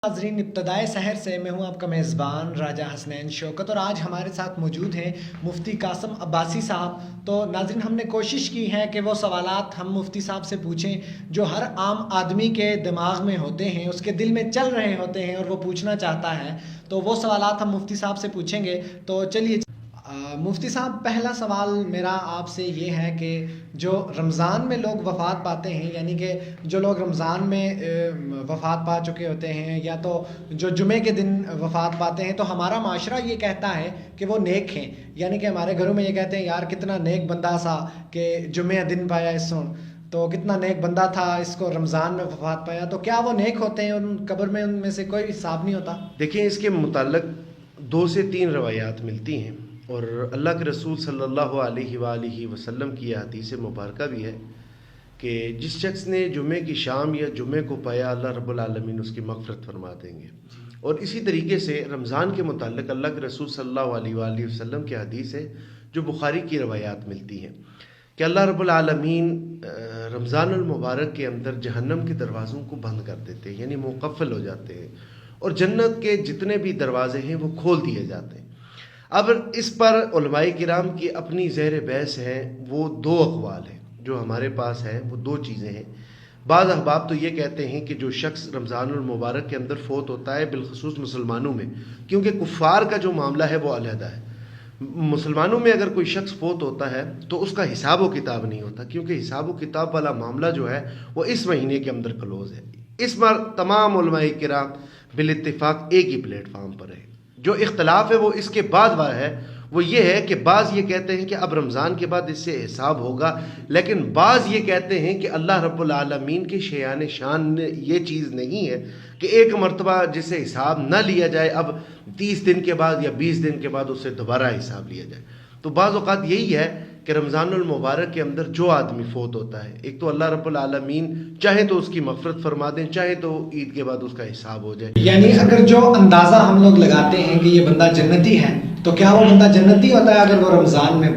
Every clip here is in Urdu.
ناظرین، ابتدائے سحر سے میں ہوں آپ کا میزبان راجہ حسنین شوکت، اور آج ہمارے ساتھ موجود ہیں مفتی قاسم عباسی صاحب۔ تو ناظرین، ہم نے کوشش کی ہے کہ وہ سوالات ہم مفتی صاحب سے پوچھیں جو ہر عام آدمی کے دماغ میں ہوتے ہیں، اس کے دل میں چل رہے ہوتے ہیں اور وہ پوچھنا چاہتا ہے، تو وہ سوالات ہم مفتی صاحب سے پوچھیں گے۔ تو چلیے مفتی صاحب، پہلا سوال میرا آپ سے یہ ہے کہ جو رمضان میں لوگ وفات پاتے ہیں، یعنی کہ جو لوگ رمضان میں وفات پا چکے ہوتے ہیں یا تو جو جمعے کے دن وفات پاتے ہیں، تو ہمارا معاشرہ یہ کہتا ہے کہ وہ نیک ہیں، یعنی کہ ہمارے گھروں میں یہ کہتے ہیں یار کتنا نیک بندہ سا کہ جمعہ دن پایا اس سن، تو کتنا نیک بندہ تھا اس کو رمضان میں وفات پایا۔ تو کیا وہ نیک ہوتے ہیں اور ان قبر میں ان میں سے کوئی حساب نہیں ہوتا؟ دیکھیں، اس کے متعلق 2 سے 3 روایات ملتی ہیں، اور اللہ کے رسول صلی اللہ علیہ وآلہ وسلم کی یہ حدیث مبارکہ بھی ہے کہ جس شخص نے جمعے کی شام یا جمعے کو پایا، اللہ رب العالمین اس کی مغفرت فرما دیں گے۔ اور اسی طریقے سے رمضان کے متعلق اللہ کے رسول صلی اللہ علیہ وآلہ وسلم کی حدیث ہے جو بخاری کی روایات ملتی ہیں کہ اللہ رب العالمین رمضان المبارک کے اندر جہنم کے دروازوں کو بند کر دیتے ہیں، یعنی مقفل ہو جاتے ہیں، اور جنت کے جتنے بھی دروازے ہیں وہ کھول دیے جاتے ہیں۔ اب اس پر علماء کرام کی اپنی زیر بحث ہیں، وہ 2 اقوال ہیں جو ہمارے پاس ہیں، وہ 2 چیزیں ہیں۔ بعض احباب تو یہ کہتے ہیں کہ جو شخص رمضان المبارک کے اندر فوت ہوتا ہے، بالخصوص مسلمانوں میں، کیونکہ کفار کا جو معاملہ ہے وہ علیحدہ ہے، مسلمانوں میں اگر کوئی شخص فوت ہوتا ہے تو اس کا حساب و کتاب نہیں ہوتا، کیونکہ حساب و کتاب والا معاملہ جو ہے وہ اس مہینے کے اندر کلوز ہے۔ اس پر تمام علماء کرام بالاتفاق ایک ہی پلیٹ فارم پر ہے۔ جو اختلاف ہے وہ اس کے بعد ہے، وہ یہ ہے کہ بعض یہ کہتے ہیں کہ اب رمضان کے بعد اس سے حساب ہوگا، لیکن بعض یہ کہتے ہیں کہ اللہ رب العالمین کے شیان شان یہ چیز نہیں ہے کہ ایک مرتبہ جسے حساب نہ لیا جائے، اب 30 دن کے بعد یا 20 دن کے بعد اسے دوبارہ حساب لیا جائے۔ تو بعض اوقات یہی ہے کہ رمضان المبارک کے اندر جو آدمی فوت ہوتا ہے، ایک تو اللہ رب العالمین چاہے تو اس کی مغفرت فرما دیں، چاہے تو عید کے بعد اس کا حساب ہو جائے۔ یعنی اگر جو اندازہ ہم لوگ لگاتے ہیں کہ یہ بندہ جنتی ہے، تو کیا وہ بندہ جنتی ہوتا ہے اگر وہ رمضان میں؟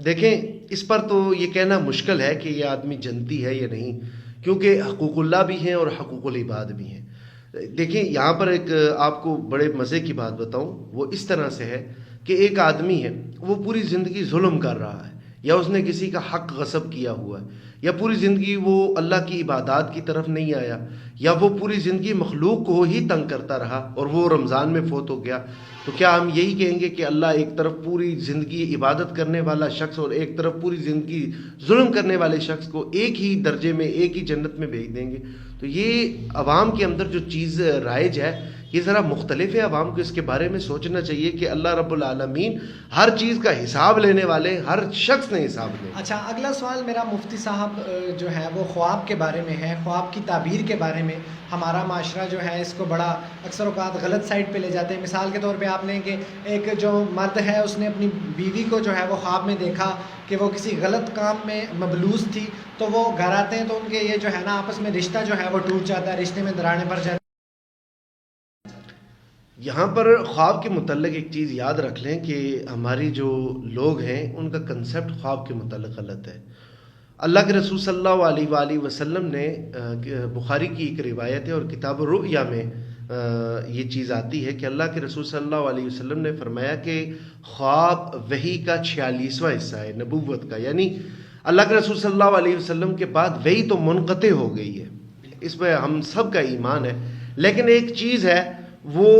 دیکھیں، اس پر تو یہ کہنا مشکل ہے کہ یہ آدمی جنتی ہے یا نہیں، کیونکہ حقوق اللہ بھی ہیں اور حقوق العباد بھی ہیں۔ دیکھیں، یہاں پر ایک آپ کو بڑے مزے کی بات بتاؤں، وہ اس طرح سے ہے کہ ایک آدمی ہے، وہ پوری زندگی ظلم کر رہا ہے، یا اس نے کسی کا حق غصب کیا ہوا ہے، یا پوری زندگی وہ اللہ کی عبادات کی طرف نہیں آیا، یا وہ پوری زندگی مخلوق کو ہی تنگ کرتا رہا اور وہ رمضان میں فوت ہو گیا، تو کیا ہم یہی کہیں گے کہ اللہ ایک طرف پوری زندگی عبادت کرنے والا شخص اور ایک طرف پوری زندگی ظلم کرنے والے شخص کو ایک ہی درجے میں، ایک ہی جنت میں بھیج دیں گے؟ تو یہ عوام کے اندر جو چیز رائج ہے یہ ذرا مختلف ہے۔ عوام کو اس کے بارے میں سوچنا چاہیے کہ اللہ رب العالمین ہر چیز کا حساب لینے والے، ہر شخص نے حساب لینا۔ اچھا، اگلا سوال میرا مفتی صاحب جو ہے وہ خواب کے بارے میں ہے، خواب کی تعبیر کے بارے میں۔ ہمارا معاشرہ جو ہے اس کو بڑا اکثر اوقات غلط سائڈ پہ لے جاتے ہیں۔ مثال کے طور پہ آپ نے کہ ایک جو مرد ہے اس نے اپنی بیوی کو جو ہے وہ خواب میں دیکھا کہ وہ کسی غلط کام میں مبلوس تھی، تو وہ گھر آتے ہیں تو ان کے یہ جو ہے نا آپس میں رشتہ جو ہے وہ ٹوٹ جاتا ہے، رشتے میں دراڑیں پڑ جاتی ہیں۔ یہاں پر خواب کے متعلق ایک چیز یاد رکھ لیں کہ ہماری جو لوگ ہیں ان کا کنسیپٹ خواب کے متعلق غلط ہے۔ اللہ کے رسول صلی اللہ علیہ وآلہ وسلم نے بخاری کی ایک روایت ہے اور کتاب الرؤیا میں یہ چیز آتی ہے کہ اللہ کے رسول صلی اللہ علیہ وسلم نے فرمایا کہ خواب وحی کا 46واں حصہ ہے، نبوت کا، یعنی اللہ کے رسول صلی اللہ علیہ وسلم کے بعد وحی تو منقطع ہو گئی ہے، اس پہ ہم سب کا ایمان ہے، لیکن ایک چیز ہے وہ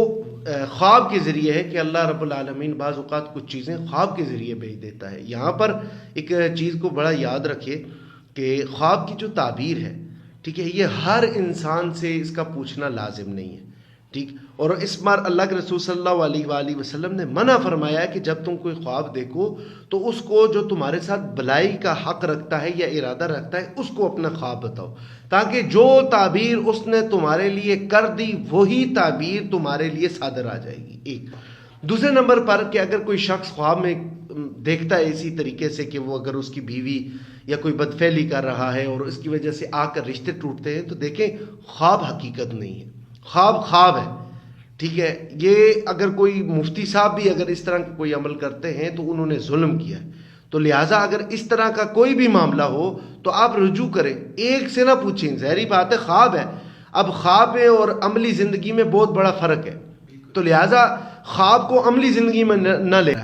خواب کے ذریعے ہے کہ اللہ رب العالمین بعض اوقات کچھ چیزیں خواب کے ذریعے بھیج دیتا ہے۔ یہاں پر ایک چیز کو بڑا یاد رکھیے کہ خواب کی جو تعبیر ہے، ٹھیک ہے، یہ ہر انسان سے اس کا پوچھنا لازم نہیں ہے، ٹھیک، اور اس بار اللہ کے رسول صلی اللہ علیہ وآلہ وسلم نے منع فرمایا ہے کہ جب تم کوئی خواب دیکھو تو اس کو جو تمہارے ساتھ بلائی کا حق رکھتا ہے یا ارادہ رکھتا ہے اس کو اپنا خواب بتاؤ، تاکہ جو تعبیر اس نے تمہارے لیے کر دی وہی تعبیر تمہارے لیے صادر آ جائے گی۔ ایک دوسرے نمبر پر کہ اگر کوئی شخص خواب میں دیکھتا ہے اسی طریقے سے کہ وہ اگر اس کی بیوی یا کوئی بدفعلی کر رہا ہے اور اس کی وجہ سے آ کر رشتے ٹوٹتے ہیں، تو دیکھیں خواب حقیقت نہیں ہے، خواب خواب ہے، ٹھیک ہے۔ یہ اگر کوئی مفتی صاحب بھی اگر اس طرح کا کوئی عمل کرتے ہیں تو انہوں نے ظلم کیا ہے، تو لہٰذا اگر اس طرح کا کوئی بھی معاملہ ہو تو آپ رجوع کریں، ایک سے نہ پوچھیں، ظاہری بات ہے خواب ہے، اب خواب میں اور عملی زندگی میں بہت بڑا فرق ہے، تو لہٰذا خواب کو عملی زندگی میں نہ لے.